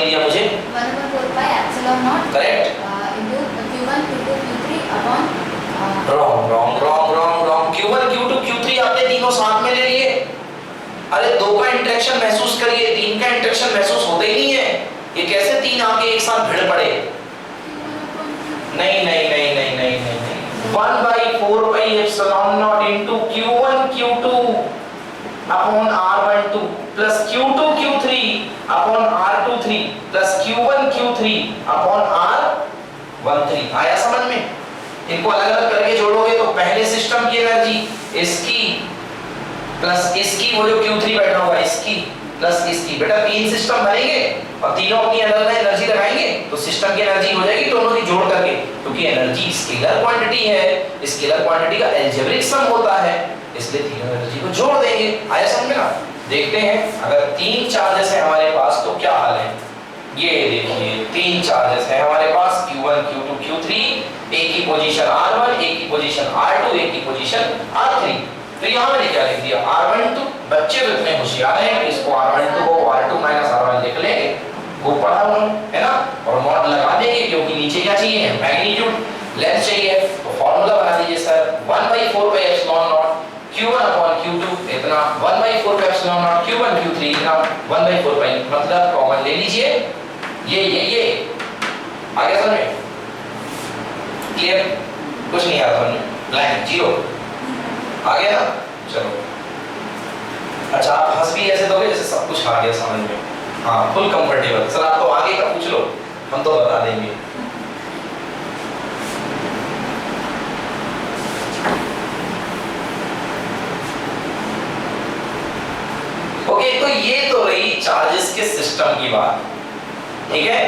दिया मुझे? 1/4 pi epsilon naught correct? into Q1 Q2 Q3 upon wrong wrong wrong wrong wrong. Q1 Q2 Q3 आपने तीनों साथ में ले लिए। अरे दो का इंटरेक्शन महसूस करिए, तीन का इंटरेक्शन महसूस होता ही नहीं है। ये कैसे तीन आके एक साथ भिड़ पड़े? नहीं नहीं नहीं नहीं नहीं नहीं नहीं 1/4 pi epsilon naught into Q1 Q2 upon R12 plus Q2 Q3 upon R23 plus Q1 Q3 upon R13। आया समझ में? इनको अलग अलग करके जोड़ोगे तो पहले सिस्टम की एनर्जी इसकी प्लस इसकी, वो जो Q3 बैठा हुआ है इसकी प्लस इसकी। बेटा तीन सिस्टम बनेंगे और तीनों अपनी अलग अलग एनर्जी लगाएंगे तो सिस्टम की एनर्जी हो जाएगी दोनों की जोड़ करके, क्योंकि एनर्जी स्केलर क्वांटिटी है, स्केलर क्वांटिटी का अलजेब्रिक सम होता है, इसलिए तीनों एनर्जी को जोड़ देंगे। आया समझ में ना? देखते हैं अगर तीन चार्जेस है हमारे पास तो क्या हाल है। ये देखिए तीन चार्जेस है हमारे पास Q1 Q2 Q3, एक की पोजीशन R1, एक की पोजीशन R2, एक की पोजीशन R3। तो यहाँ मैंने क्या लिख दिया R12। बच्चे तो इतने होशियार हैं कि इसको R12 को R2 - R1 लिख लेंगे, वो पढ़ा उन्होंने है ना, और मॉड लगा देंगे क्योंकि नीचे क्या चाहिए, मैग्नीट्यूड लेंथ चाहिए। तो फार्मूला बना दीजिए sir 1/4 pi epsilon naught Q1 upon Q2 इतना, 1/4 pi epsilon naught Q1 Q3 इतना, 1/4 pi मतलब कॉमन ले लीजिए ये आ गया समझ में? क्लियर? कुछ नहीं आता समझ में, ब्लैंक जीरो आ गया ना? चलो अच्छा आप हंस भी ऐसे दोगे जैसे सब कुछ आ गया समझ में। हाँ फुल कंफर्टेबल। सर आप तो आगे का पूछ लो, हम तो बता देंगे। ओके तो ये तो रही चार्जेस के सिस्टम की बात, ठीक है?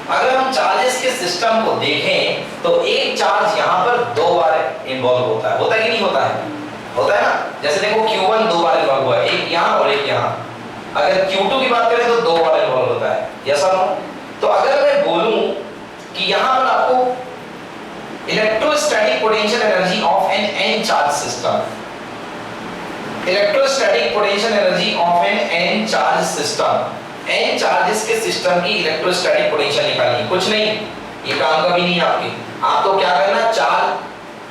अगर हम चार्जेस के सिस्टम को देखें तो एक चार्ज यहाँ पर दो बार इन्वॉल्व होता है कि नहीं होता है? होता है ना? जैसे देखो Q1 दो बार इन्वॉल्व हुआ है, एक यहाँ और एक यहाँ। अगर Q2 की बात करें तो दो बार इन्वॉल्व होता है, यस और नो? तो अगर मैं बोलूं कि यहाँ पर आपको electrostatic potential energy of N n charge system, electrostatic potential energy of N n charge system, n charges के सिस्टम की इलेक्ट्रोस्टैटिक पोटेंशियल निकालनी, कुछ नहीं, ये काम कभी नहीं आपके। आपको क्या करना, चार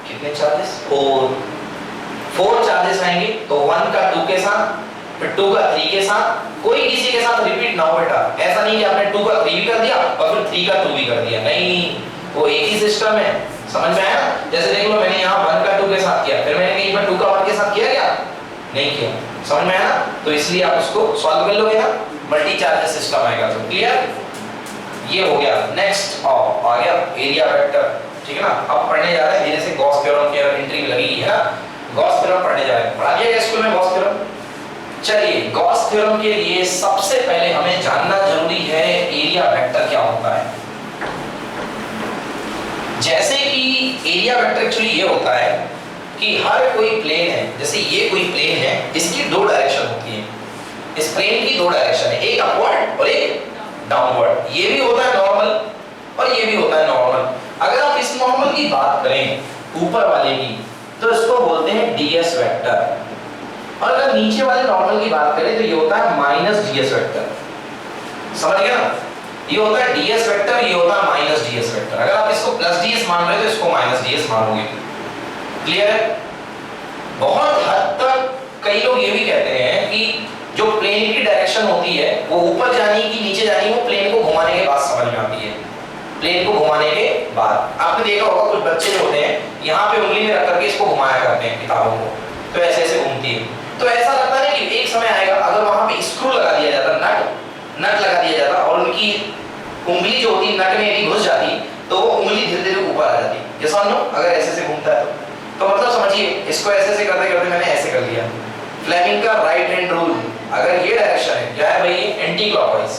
कितने चार्जेस, फोर चार्जेस आएंगे तो 1 का 2 के साथ, फिर 2 का 3 के साथ, कोई किसी के साथ रिपीट ना हो बेटा। ऐसा नहीं कि आपने 2 का 3 भी कर दिया और फिर 3 का 2 भी कर दिया, नहीं, वो एक ही सिस्टम है। समझ में आया? जैसे देख लो मैंने यहाँ 1 का 2 के साथ किया, फिर मैंने कहीं पर 2 का 1 के साथ किया क्या? नहीं किया। समझ में आया? तो इसलिए आप उसको सॉल्व कर लोगे ना, मल्टी चार्जेस सिस्टम आएगा। तो क्लियर? ये हो गया। नेक्स्ट आ गया एरिया वेक्टर, ठीक है ना? अब पढ़ने जा रहे हैं धीरे से गॉस थ्योरम की एंट्री लगेगी, है ना? गॉस थ्योरम पढ़ने जा रहे हैं, पढ़ा दिया स्कूल में गॉस थ्योरम। चलिए गॉस थ्योरम के लिए सबसे पहले हमें जानना जरूरी है एरिया वेक्टर क्या होता है। जैसे कि एरिया वेक्टर एक्चुअली ये होता है कि हर कोई प्लेन है, जैसे ये कोई प्लेन है, इसकी दो डायरेक्शन होती है, इस प्लेन की दो डायरेक्शन है, एक अपवर्ड और एक डाउनवर्ड। ये भी होता है नॉर्मल और ये भी होता है नॉर्मल। अगर आप इस नॉर्मल की बात करें ऊपर वाले की तो इसको बोलते हैं ds वेक्टर, और अगर नीचे वाले नॉर्मल की बात करें तो ये होता है -ds वेक्टर। समझ गया ना? ये होता है ds वेक्टर, ये होता है -ds वेक्टर। अगर आप इसको +ds मान रहे हो तो इसको -ds मानोगे। क्लियर है? बहुत हद तक कई लोग ये भी कहते हैं कि जो प्लेन की डायरेक्शन होती है वो ऊपर जानी की नीचे जानी, वो प्लेन को घुमाने के बाद समझ में आती है। प्लेन को घुमाने के बाद आपने देखा होगा कुछ बच्चे जो होते हैं यहाँ पे उंगली में रख करके इसको घुमाया करते हैं किताबों को, तो ऐसे ऐसे घूमती है। तो ऐसा लगता है कि एक समय आएगा अगर वहां पे स्क्रू लगा दिया जाता, नट लगा दिया जाता और उनकी उंगली जो होती नट में यदि घुस जाती तो वो उंगली धीरे धीरे ऊपर आ जाती। ये समझ लो अगर ऐसे ऐसे घूमता है तो मतलब समझिए इसको ऐसे ऐसे करते करते मैंने ऐसे कर लिया। फ्लेमिंग का राइट हैंड रूल, अगर ये डायरेक्शन है क्या है भाई, एंटी क्लॉकवाइज।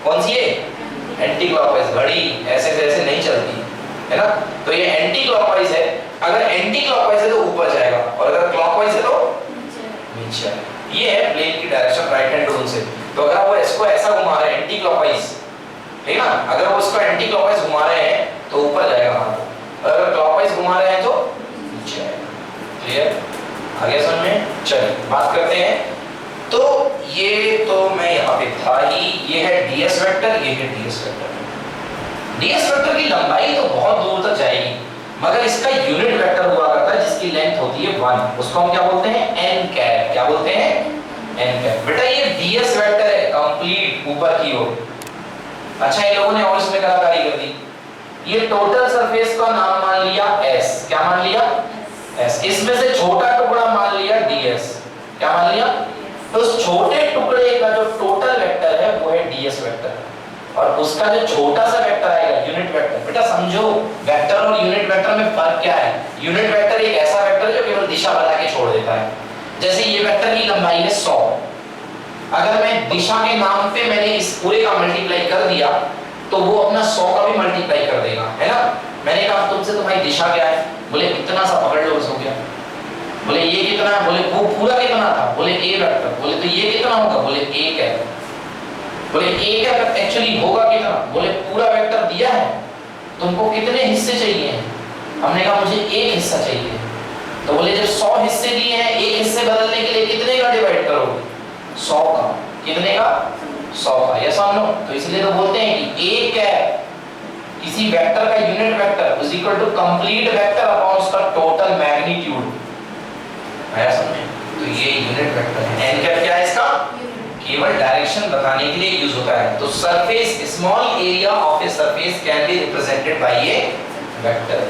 कौन सी है? Anti clockwise. घड़ी ऐसे ऐसे नहीं चलती है ना, तो ये एंटी क्लॉकवाइज है। अगर एंटी क्लॉकवाइज है तो ऊपर जाएगा और अगर क्लॉकवाइज है तो नीचे। ये है प्लेन की डायरेक्शन राइट हैंड रूल से। तो अगर वो इसको ऐसा घुमा रहे हैं एंटी क्लॉकवाइज, ठीक है ना, अगर वो इसको एंटी क्लॉकवाइज घुमा रहे हैं तो ऊपर जाएगा हाथ, अगर क्लॉकवाइज घुमा रहे हैं तो नीचे आएगा। क्लियर? आगे समझ में? चलिए बात करते हैं। तो ये तो मैं यहाँ पे था ही, ये है ds वेक्टर, ये है ds वेक्टर। ds वेक्टर की लंबाई तो बहुत दूर तक जाएगी, मगर इसका यूनिट वेक्टर हुआ करता है जिसकी लेंथ होती है 1, उसको हम क्या बोलते हैं, n कैप। क्या बोलते हैं, n कैप। बेटा ये ds वेक्टर है कंप्लीट ऊपर की ओर। अच्छा इन लोगों ने और इसमें कलाकारी कर दी, ये टोटल सरफेस का नाम मान लिया s। क्या मान लिया, s। इसमें से छोटा टुकड़ा मान लिया ds। क्या मान लिया, तो उस छोटे टुकड़े का जो टोटल वेक्टर है वो है ds वेक्टर, और उसका जो छोटा सा वेक्टर आएगा यूनिट वेक्टर। बेटा समझो वेक्टर और यूनिट वेक्टर में फर्क क्या है। यूनिट वेक्टर एक ऐसा वेक्टर है जो केवल दिशा बता के छोड़ देता है। जैसे ये वेक्टर की लंबाई है 100, अगर मैं दिशा के नाम पे मैंने इस पूरे का मल्टीप्लाई कर दिया तो वो अपना 100 का भी मल्टीप्लाई कर देगा, है ना। मैंने कहा तुमसे तुम्हारी दिशा क्या है, बोले इतना सा पकड़ लो, बस हो गया। बोले ये कितना है, बोले वो पूरा कितना था, बोले a वेक्टर। बोले तो ये कितना होगा, बोले 1 है। बोले 1 है एक्चुअली होगा कितना, बोले पूरा वेक्टर दिया है, तुमको कितने हिस्से चाहिए। हमने कहा मुझे 1 हिस्सा चाहिए। तो बोले जब 100 हिस्से दिए हैं, 1 हिस्से बदलने के लिए कितने का डिवाइड करोगे, 100 का। कितने का, 100 का। यस और नो। तो इसलिए तो बोलते हैं कि a कैप किसी वेक्टर का unit vector is equal to complete vector upon उसका टोटल मैग्नीट्यूड। आया समझ। तो ये यूनिट वेक्टर है। n कैप क्या है इसका, केवल डायरेक्शन बताने के लिए यूज होता है। तो surface, small area of a surface can be represented by A vector.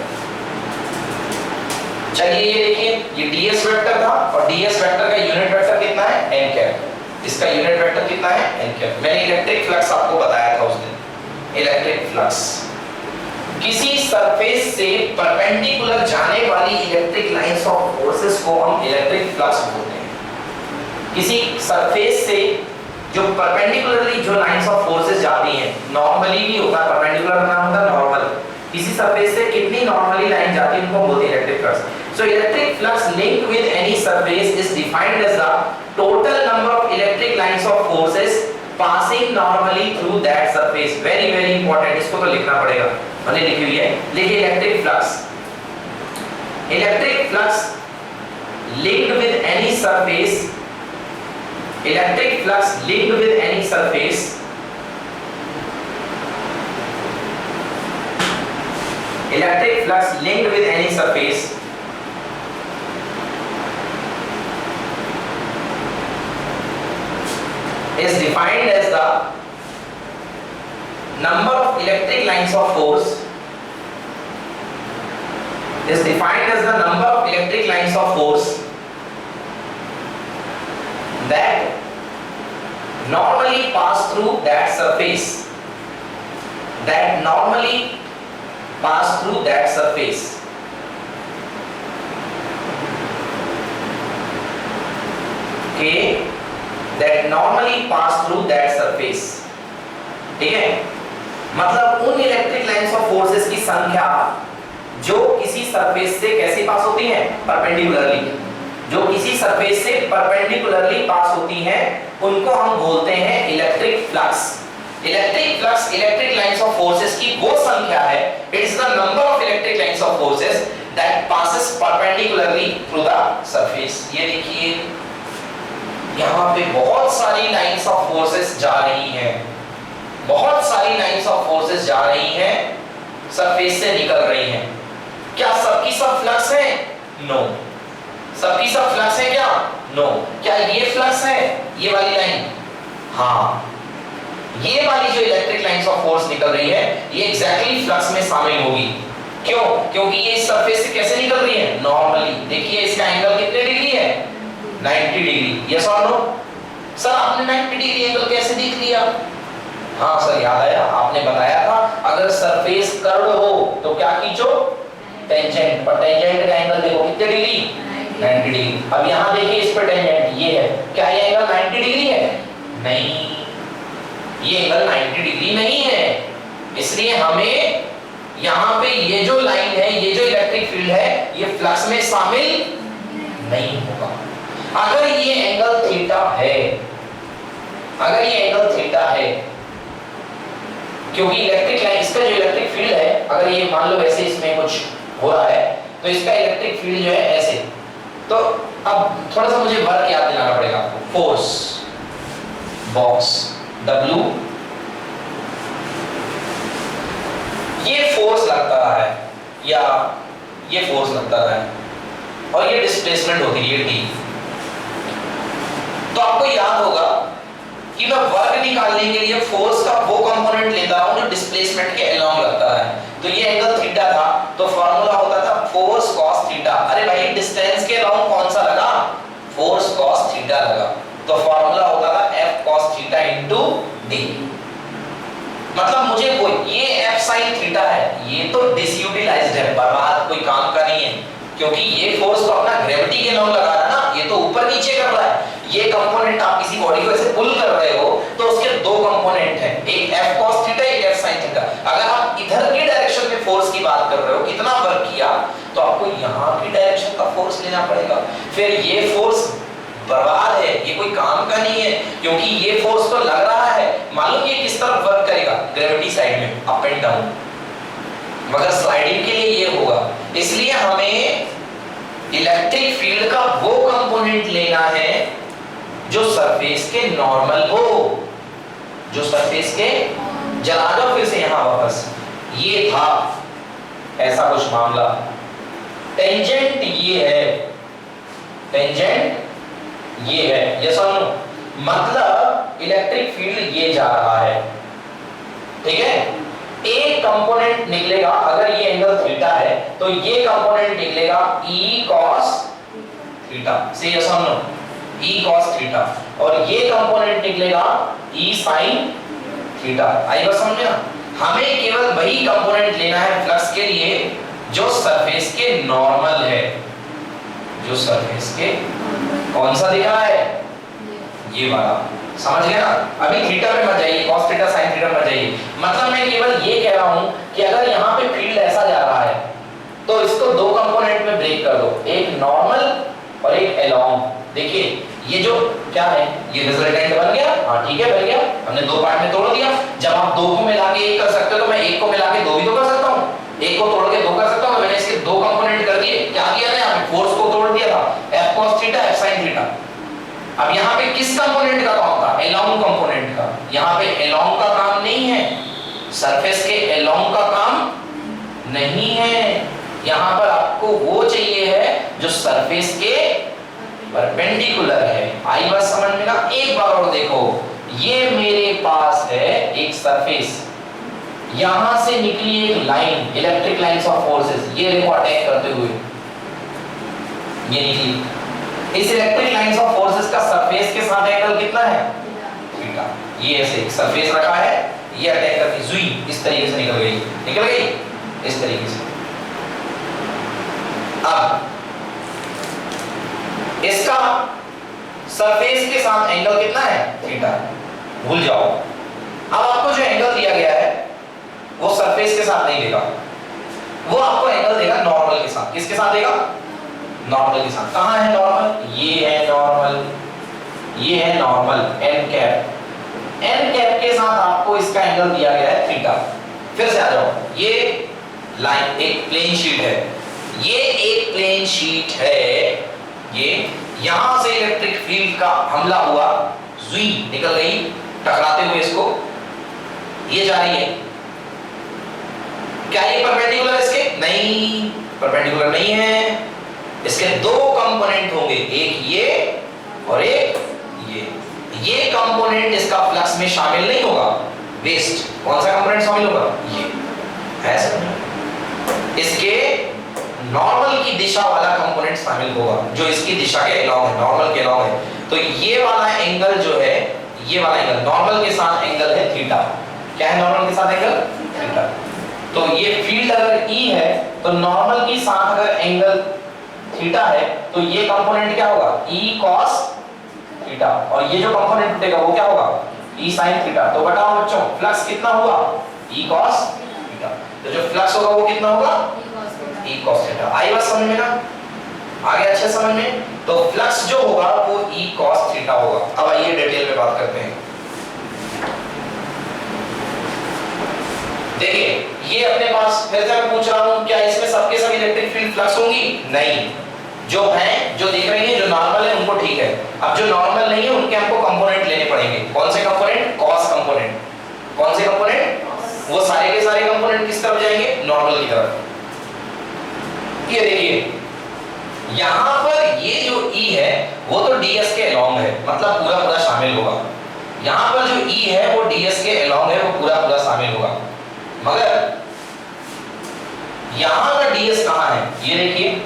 चलिए ये देखिए, ये ds वेक्टर था और ds वेक्टर का यूनिट वेक्टर कितना है, n कैप। इसका यूनिट वेक्टर कितना है, n कैप। मैंने इलेक्ट्रिक फ्लक्स आपको बताया था उस दिन। इलेक्ट्रिक फ्लक्स किसी सरफेस से परपेंडिकुलर जाने वाली इलेक्ट्रिक लाइंस ऑफ फोर्सेस को हम इलेक्ट्रिक फ्लक्स बोलते हैं। किसी सरफेस से जो परपेंडिकुलरली जो लाइंस ऑफ फोर्सेस जाती हैं, नॉर्मली भी होता है, परपेंडिकुलर नाम होता है नॉर्मल। किसी सरफेस से कितनी नॉर्मली लाइन जाती है उनको बोलते हैं electric flux. So electric flux linked with any surface is defined as the total number of electric lines of forces passing normally through that surface. Very very important, इसको तो लिखना पड़ेगा, मैंने लिखी हुई है। देखिए electric flux, electric flux linked with any surface, electric flux linked with any surface electric flux linked with any surface is defined as the number of electric lines of force is defined as the number of electric lines of force that normally pass through that surface, that normally pass through that surface. Okay, that normally pass through that surface. ठीक है, मतलब उन electric lines of forces की संख्या जो किसी surface से कैसे पास होती हैं, परपेंडिकुलरली, जो किसी सरफेस से परपेंडिकुलरली पास होती हैं, उनको हम बोलते हैं electric flux. Electric flux electric lines of forces की वो संख्या है, it is the number of electric lines of forces that passes perpendicularly through the surface. ये देखिए यहाँ पे बहुत सारी लाइंस ऑफ फोर्सेस जा रही हैं, बहुत सारी लाइंस ऑफ फोर्सेस जा रही हैं, सरफेस से निकल रही हैं। क्या सबकी सब फ्लक्स है? नो। सबकी सब फ्लक्स है क्या? नो। क्या ये फ्लक्स है, ये वाली लाइन? हाँ, ये वाली जो इलेक्ट्रिक लाइंस ऑफ फोर्स निकल रही है ये एग्जैक्टली फ्लक्स में शामिल होगी। क्यों? क्योंकि ये इस सरफेस से कैसे निकल रही है, नॉर्मली। देखिए इसका एंगल कितने डिग्री है, 90 डिग्री। यस और नो? सर आपने 90 डिग्री एंगल कैसे देख लिया? हाँ सर याद आया, आपने बताया था अगर सरफेस कर्व हो तो क्या खींचो, टेंजेंट। पर टेंजेंट का एंगल देखो कितने डिग्री, 90 डिग्री। अब यहाँ देखिए इस पर टेंजेंट ये है, क्या ये एंगल 90 डिग्री है? नहीं, ये एंगल 90 डिग्री नहीं है। इसलिए हमें यहाँ पे ये जो लाइन है, ये जो इलेक्ट्रिक फील्ड है, ये फ्लक्स में शामिल नहीं होगा। अगर ये एंगल थीटा है, अगर ये एंगल थीटा है, क्योंकि इलेक्ट्रिक लाइन, इसका जो इलेक्ट्रिक फील्ड है, अगर ये मान लो वैसे इसमें कुछ हो रहा है तो इसका इलेक्ट्रिक फील्ड जो है ऐसे। तो अब थोड़ा सा मुझे वर्क याद दिलाना पड़ेगा आपको। फोर्स, बॉक्स W, ये फोर्स लगता रहा है या ये फोर्स लगता रहा है और ये डिस्प्लेसमेंट होती है D। तो आपको याद होगा कि मैं वर्क निकालने के लिए फोर्स का वो कंपोनेंट लेता हूं जो डिस्प्लेसमेंट के अलोंग लगता है। तो ये एंगल थीटा था, तो फार्मूला होता था फोर्स कॉस थीटा। अरे भाई डिस्टेंस के अलोंग कौन सा लगा? फोर्स कॉस थीटा लगा, तो फार्मूला होता था F cos theta into D। मतलब मुझे वो ये F sin थीटा है, ये तो डिसयूटिलाइज्ड है, बर्बाद, कोई काम का नहीं है, क्योंकि ये फोर्स तो अपना ग्रेविटी के अलोंग लगा रहा है ना, ये तो ऊपर नीचे कर रहा है। ये कंपोनेंट आप किसी बॉडी को ऐसे पुल कर रहे हो तो उसके दो कंपोनेंट हैं, एक F cos थीटा, एक F sin थीटा। अगर आप इधर की डायरेक्शन में फोर्स की बात कर रहे हो, कितना वर्क किया, तो आपको यहाँ की डायरेक्शन का फोर्स लेना पड़ेगा। फिर ये फोर्स बर्बाद है, ये कोई काम का नहीं है, क्योंकि ये फोर्स तो लग रहा है, मालूम ये किस तरफ वर्क करेगा? ग्रेविटी साइड में, अप एंड डाउन, मगर स्लाइडिंग के लिए ये होगा। इसलिए हमें इलेक्ट्रिक फील्ड का वो कंपोनेंट लेना है जो सरफेस के नॉर्मल हो, जो सरफेस के, जला दो फिर से यहां वापस, ये था ऐसा कुछ मामला। टेंजेंट ये है, टेंजेंट ये है, यस और नो? मतलब इलेक्ट्रिक फील्ड ये जा रहा है, ठीक है? एक कंपोनेंट निकलेगा, अगर ये एंगल थीटा है तो ये कंपोनेंट निकलेगा E cos थीटा, से यस और नो? E cos थीटा, और ये कंपोनेंट निकलेगा E sin थीटा। आई बात समझ में ना? हमें केवल वही कंपोनेंट लेना है फ्लक्स के लिए जो सरफेस के नॉर्मल है, जो सरफेस के, कौन सा दिख रहा है? ये वाला, समझ गए ना? अभी थीटा में मत जाइए, cos थीटा sin थीटा में मत जाइए। मतलब मैं केवल ये कह रहा हूं कि अगर यहाँ पे फील्ड ऐसा जा रहा है तो इसको दो कंपोनेंट में ब्रेक कर दो, एक नॉर्मल और एक अलोंग। देखिए ये जो क्या है, ये रिजल्टेंट बन गया, हाँ ठीक है बन गया, हमने दो पार्ट में तोड़ दिया। जब आप दो को मिला के एक कर सकते हो तो मैं एक को मिला के दो भी तो कर सकता हूँ, एक को तोड़ के दो कर सकता हूँ। मैंने इसके दो कंपोनेंट कर दिए, क्या किया ना, यहाँ पे फोर्स को तोड़ दिया था, F cos theta F sin theta. अब यहाँ पे किस कंपोनेंट का काम था? अलोंग कंपोनेंट का। यहाँ पे अलोंग का काम नहीं है, सरफेस के अलोंग का काम नहीं है, यहाँ पर आपको वो चाहिए है जो सरफेस के परपेंडिकुलर है। आई बात समझ में ना? एक बार और देखो, ये मेरे पास है एक सरफेस, यहां से निकली एक line, electric lines of forces, ये देखो अटैक करते हुए ये निकली। इस इलेक्ट्रिक लाइंस ऑफ फोर्सेस का सरफेस के साथ एंगल कितना है? थीटा। ये ऐसे एक सरफेस रखा है, ये अटैक करके जुई इस तरीके से निकल गई इस तरीके से। अब इसका सरफेस के साथ एंगल कितना है? थीटा। भूल जाओ। अब आपको जो एंगल दिया गया है वो सरफेस के साथ नहीं देगा, वो आपको एंगल देगा नॉर्मल के साथ। किसके साथ देगा? नॉर्मल के साथ। कहां है नॉर्मल? ये है नॉर्मल, ये है normal N cap. N cap के साथ आपको इसका एंगल दिया गया है थीटा। फिर से आ जाओ, ये लाइन एक प्लेन शीट है, ये एक प्लेन शीट है, ये यहां से इलेक्ट्रिक फील्ड का हमला हुआ, जुई निकल गई टकराते हुए इसको, ये जा रही है। क्या ये परपेंडिकुलर इसके? नहीं, परपेंडिकुलर नहीं है। इसके दो कंपोनेंट होंगे, एक ये और एक ये कंपोनेंट इसका फ्लक्स में शामिल नहीं होगा, वेस्ट। कौन सा कंपोनेंट शामिल होगा? ये है सर। इसके नॉर्मल की दिशा वाला कंपोनेंट शामिल होगा जो इसकी दिशा के अलोंग है, नॉर्मल के अलोंग है। तो ये वाला एंगल जो है, ये वाला एंगल नॉर्मल के साथ एंगल है थीटा। क्या है नॉर्मल के साथ एंगल? थीटा। तो ये फील्ड अगर E है तो नॉर्मल के साथ अगर एंगल थीटा है तो ये कंपोनेंट क्या होगा? E cos theta. और ये जो कंपोनेंट टूटेगा वो क्या होगा? E sin theta. तो बताओ बच्चों, फ्लक्स कितना हुआ? E cos theta. तो जो फ्लक्स होगा वो कितना होगा? E cos theta. आई बात समझ में ना? आगे अच्छे समझ में? तो फ्लक्स जो होगा वो E cos थीटा होगा। अब आइए डिटेल में बात करते हैं। देखिए ये अपने पास, फिर से मैं पूछ रहा हूं, क्या इसमें सबके सब इलेक्ट्रिक फील्ड फ्लक्स होंगी? नहीं। जो हैं, जो दिख रही है, जो नॉर्मल है उनको ठीक है। अब जो नॉर्मल नहीं है उनके हमको कंपोनेंट लेने पड़ेंगे। कौन से कंपोनेंट? Cos component. कौन से कंपोनेंट? वो सारे के सारे कंपोनेंट किस तरफ जाएंगे? नॉर्मल की तरफ। ये देखिए यहां पर ये जो E है वो तो ds के अलोंग है, मतलब पूरा पूरा शामिल होगा। यहां पर जो E है वो ds के अलोंग है, वो पूरा पूरा शामिल होगा। मगर यहां का ds कहां है? ये देखिए,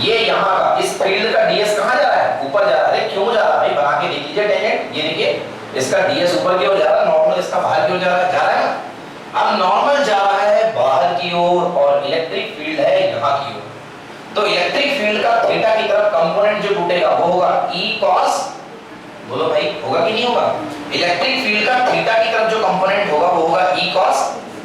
ये यहां का इस फील्ड का ds कहां जा रहा है? ऊपर जा रहा है। क्यों जा रहा है भाई? बना के देख लीजिए टेंजेंट। ये देखिए इसका ds ऊपर की ओर जा रहा है, नॉर्मल इसका बाहर की ओर जा रहा है। जा रहा है ना? अब नॉर्मल जा रहा है बाहर की ओर और इलेक्ट्रिक फील्ड है यहां की ओर। तो इलेक्ट्रिक फील्ड का थीटा की तरफ कंपोनेंट जो टूटेगा वो होगा E cos, बोलो भाई होगा कि नहीं होगा? इलेक्ट्रिक फील्ड का थीटा की तरफ जो कंपोनेंट होगा वो होगा E cos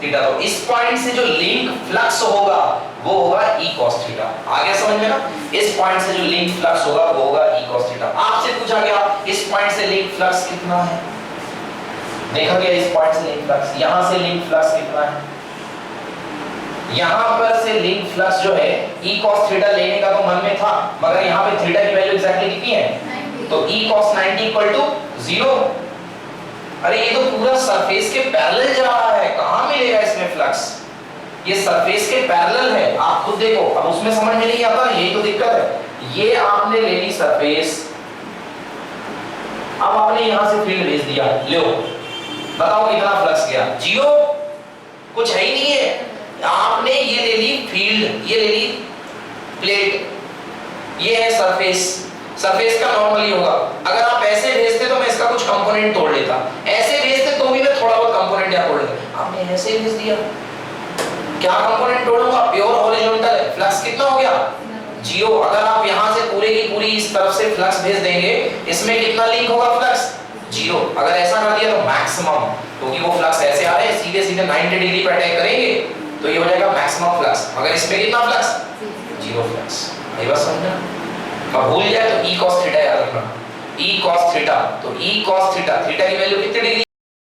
थीटा। तो इस पॉइंट से जो लिंक फ्लक्स होगा वो होगा E cos थीटा। आ गया समझ में ना? इस पॉइंट से जो लिंक फ्लक्स होगा वो होगा E cos थीटा। आपसे पूछा गया इस पॉइंट से लिंक फ्लक्स कितना है? देखा गया इस पॉइंट से लिंक फ्लक्स, यहां से लिंक फ्लक्स कितना है? यहां पर से लिंक फ्लक्स जो है E cos थीटा लेने का तो मन में था, मगर यहां पे थीटा की वैल्यू एग्जैक्टली कितनी है? 90। तो E cos 90 0। अरे ये तो पूरा सरफेस के पैरेलल जा रहा है, कहां मिलेगा इसमें फ्लक्स? ये सरफेस के पैरेलल है, आप खुद देखो। अब उसमें समझ में नहीं आता, यही तो दिक्कत है। ये आपने ले ली सरफेस, अब आपने यहां से फील्ड भेज दिया, लो बताओ कितना फ्लक्स गया? 0, कुछ है ही नहीं है। आपने ये ले ली फील्ड, ये ले ली प्लेट, ये है सरफेस। सरफेस का नॉर्मली होगा। अगर आप ऐसे भेजते तो मैं इसका कुछ कंपोनेंट तोड़ लेता, ऐसे भेजते तो भी मैं थोड़ा बहुत कंपोनेंट यहाँ तोड़ लेता। आपने ऐसे भेज दिया, क्या कंपोनेंट तोड़ूंगा? प्योर हॉरिजॉन्टल है। फ्लक्स कितना हो गया? 0। अगर आप यहाँ से पूरे की पूरी इस तरफ से फ्लक्स भेज देंगे, इसमें कितना लिंक होगा फ्लक्स? 0। अगर ऐसा कर दिया तो मैक्सिमम, क्योंकि वो फ्लक्स ऐसे आ रहे हैं सीधे सीधे 90 डिग्री पर अटैक करेंगे, तो ये हो जाएगा मैक्सिमम फ्लक्स। मगर इसमें कितना फ्लक्स? 0 फ्लक्स। ये बात समझना? अब भूल जाए तो E cos थीटा याद रखना। E cos थीटा, तो E cos थीटा, थीटा की वैल्यू कितनी डिग्री